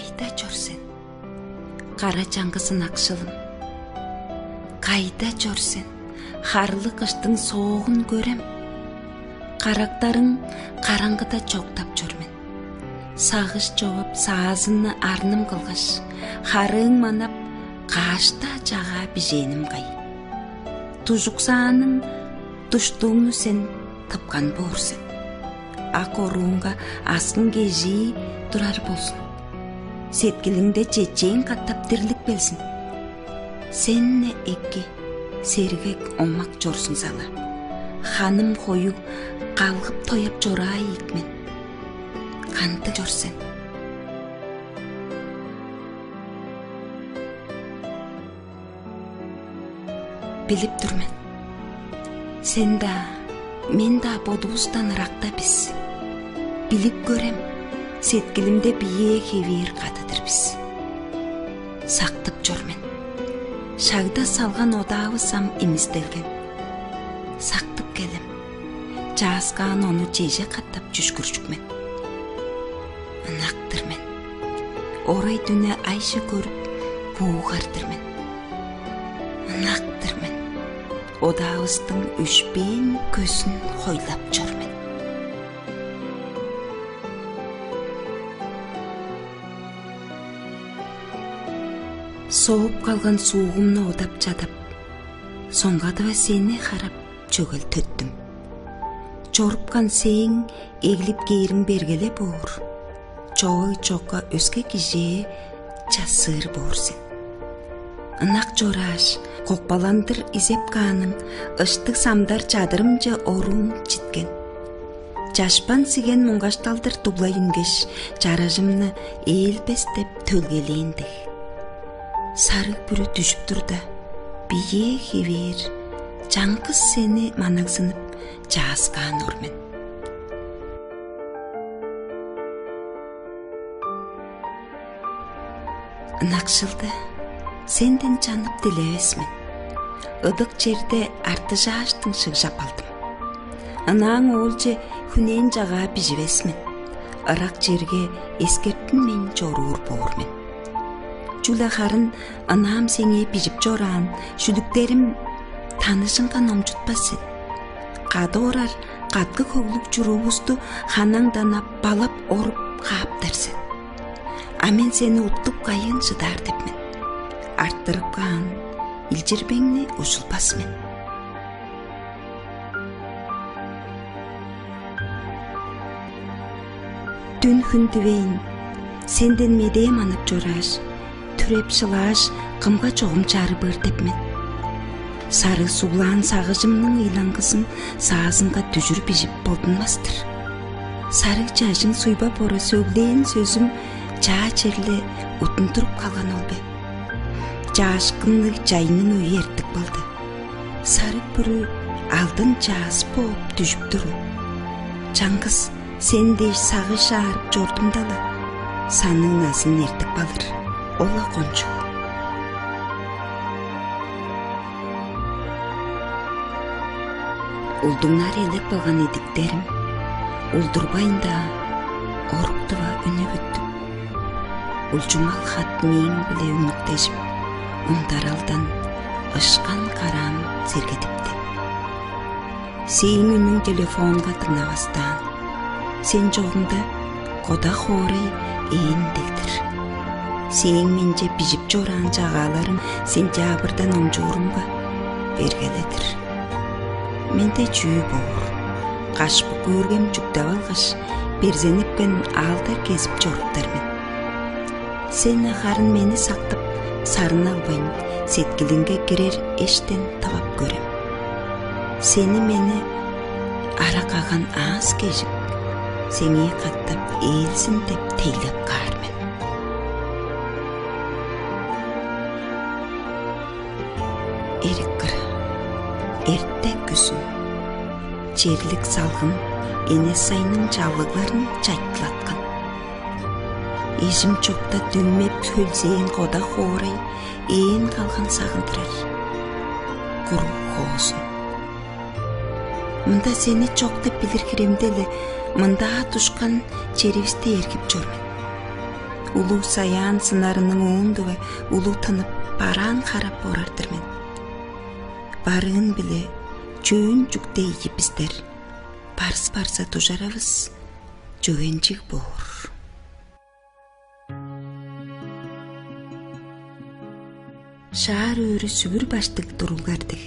Кайда жүрсен? Кара чаңгысын акшылым. Кайда жүрсен? Харлы кыштың соғын көрем. Карактарың караңгыда жоктап жүрмен. Сагыш жооп саазыны арным кылгыш. Харың манап кашта жага биженим кай. Тужуксаанын туштууну сен тыпкан боорсен. Ак оруунга аскын кежи турар болсун. Сеткилиңде чечең каттап дирлик белсин. Сенне эки сергек омак жорсуң сала. Ханым хою калгып тояп жорай икмен. Канты жорсен. Билип турмен. Сен да, мен да бодубуздан ыракта биз. Билип көрем, сеткилимде бие хевир катыдыр биз. Сактып жүрмен. Шагда салган одаабысам имизделген. Сактып келем. Жазган ону жеже каттап жүшкүрчүкмен. Ынактырмен. Орай дүнө айшы көрүп буугардырмен. Ынактырмен. Одаабыстын үшпен көзүн хойлап жүрмен. Сооп калган суугумну одап жадап, соңгадыба сени карап чөгөл төттүм. Жорупкан сең эгилип кейириң бергеле боор. Чоой чокка өскө кижээ жасыр боорсен. Ынак жораш, кокпаландыр изеп кааның, ыштык самдар чадырымжы оруум читкен. Жашпан сиген муңгашталдыр дублайынгеш, жаражымны ээлбестеп төлгелеендик. Сарык бүрү түшүп турда, бие хевер, жаңкыз сени манагсынып жааскан ормен. Ынакшылды, сенден жанып дилебесмин. Ыдык жерде арты жааштың шыгжап алдым. Ынаң оолже хүнен жага бижибесмин. Ырак жерге эскерттин мен жоруур боормен. Жула харын анаам сеңе бижип жораан, шүдүктерим танышыңга номжутпасын. Кады орар каткы коглук журуубузду ханаңданап балап оруп кааптарсын. А мен сени уттуп кайын шыдар депмен. Арттырып каан илжирбеңни ушулпасмен. Түн хүндүбейин сенден медеем анып жораш, түреп шылаш кымга чогум чарыбыр депмен. Сары сулаан сагыжымның ыйлангысын саазынга түжүр бижип болдунмастыр. Сарык жашың суйба бора сөйлейин сөзүм жаа черле утунтуруп калган олбе. Жаашкындык жайынын уй эртик болду. Сарык бүрү алдын жаас болуп түшүп туру. Чаңгыз сендей сагыш аарып жордум дала. Саның насын эртик балыр. Ола кончу. Улдуңнар элек болгон эдиктерим. Улдурбайын да оруктуба үнү бүттүм. Улжумал хат мен биле үнүктешип, ундаралдан ышкан карам сергетипти. Сен үнүң телефонга тыңнабастан, сен жогуңда кода хоорай эендектир. Сен менже бижип жораан жагааларым сентябрдан омжоорумга бергеледир. Менде жүү боор. Кашпы көргем жүктеп алгаш, перзенипкен аалдар кезип жоруптармен. Сен харын мени сактып, сарын албайын, сеткилиңге кирер эштен табап көрем. Сени мени аракаган ааз кежип, сеңи каттапээлсин деп тейлеп каармен. Эриккыр, эрте күзүн, жерлик салгын эне сайынын жалыгларын жайттылаткан. Ишим чокта дүммеп хөлсейин кода хоорай ээн калган сагындырар. Куру хоосун. Мында сени чок деп билир хиремде эле мында тушкан черибизди эркип жүрмүн. улуу саян сынарының оңдубы улуу тынып баран карап орардыр мен. Барын биле чөөн жүктей ипиздер. Барса тужарабыз, жөөнчик боор. Шаар өрі сүгір баштык турулгардык.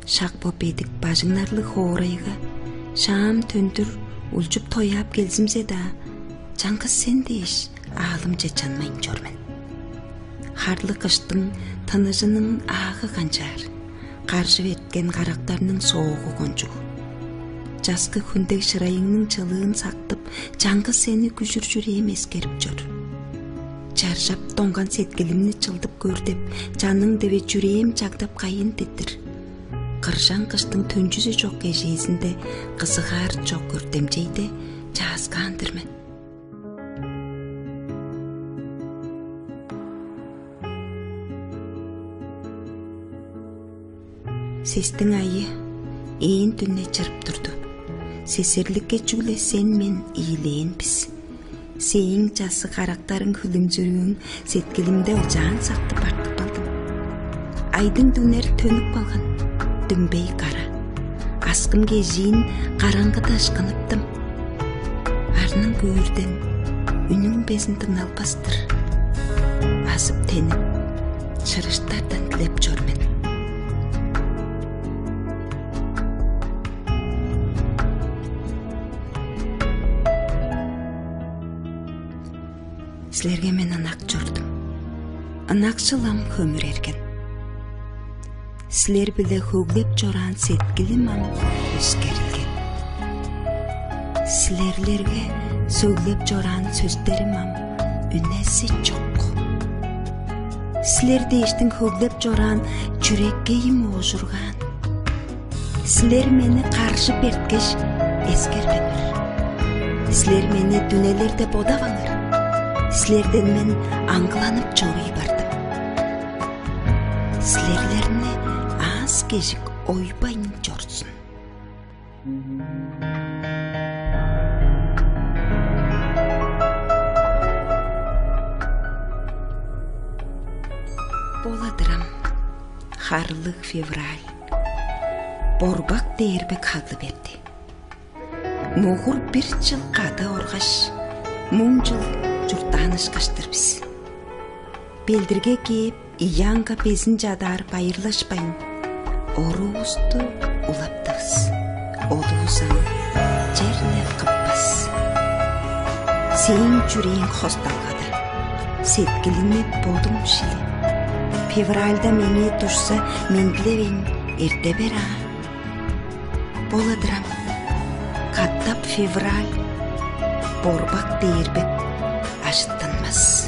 Шак боп едік бажыңнарлы хоорайга, шаам төндүр улжуп тояп келзимсе да, жаңкыз сен дейиш аалым жачанмайын жормен. Харлы кыштың тыныжының ағы канчар, каршы эткен карактарының соогу кончуг. Жазкы күндек шырайыңның чылыын сактып, жаңкыз сени күжүр жүрем эскерип жор. Чаршап тоңган сеткилимни чылдып көр деп, жаның дебе жүрем жагдап кайын тетир. Кыршан кыштың төнжүсү жок кежесинде кызыгар жок көртемжейде жазгандырмын. Сестің айы ээн түнне чырып турду. Сесерликке чүгле сен мен ийленбиз. Сең жасы карактарың күлүмжүрүүң сеткилимде ылжаан сактып артып калдым. Айдың дүнер төнүп калган, дүнбей кара. Аскым кежиин караңгыда ышкыныптым. Арның көөрден үнүң безин тыңалбастыр. Асып тенип, чырыштардан тилеп жормен. Силерге мен ынак жордум. Ынакчылам көмүр эрген. Силер биле хөглеп жоран сеткилим ам өскерилген. Силерлерге сөйлеп жоран сөздерим ам үнеси жок. Силер дештин хөглеп жоран жүрекке им ожурган. Силер мени каршы берткеш эскербеңер. Силер мени дүнелерде бодабаңыр. Силерден мен аңгыланып жолуй бардым. Силерлерни аз кежик ойбайын жорсун. Боладырам, харлык февраль. Борбак дээрбек хаглы берди. Могур бир жыл кады оргаш, муң жыл журтанышкаштыр биз. Белдирге кээп, иянга безин жадар байырлашпайын. Оруубузду улаптыбыз. Олуузан жерне кыппас. Сен жүрең хосталгады. Сеткилиме бодум шили. Февральда мени турса, мен билебейм, эрте бера. Боладырам, каттап февраль. Борбак дээрбек ашыттанмас.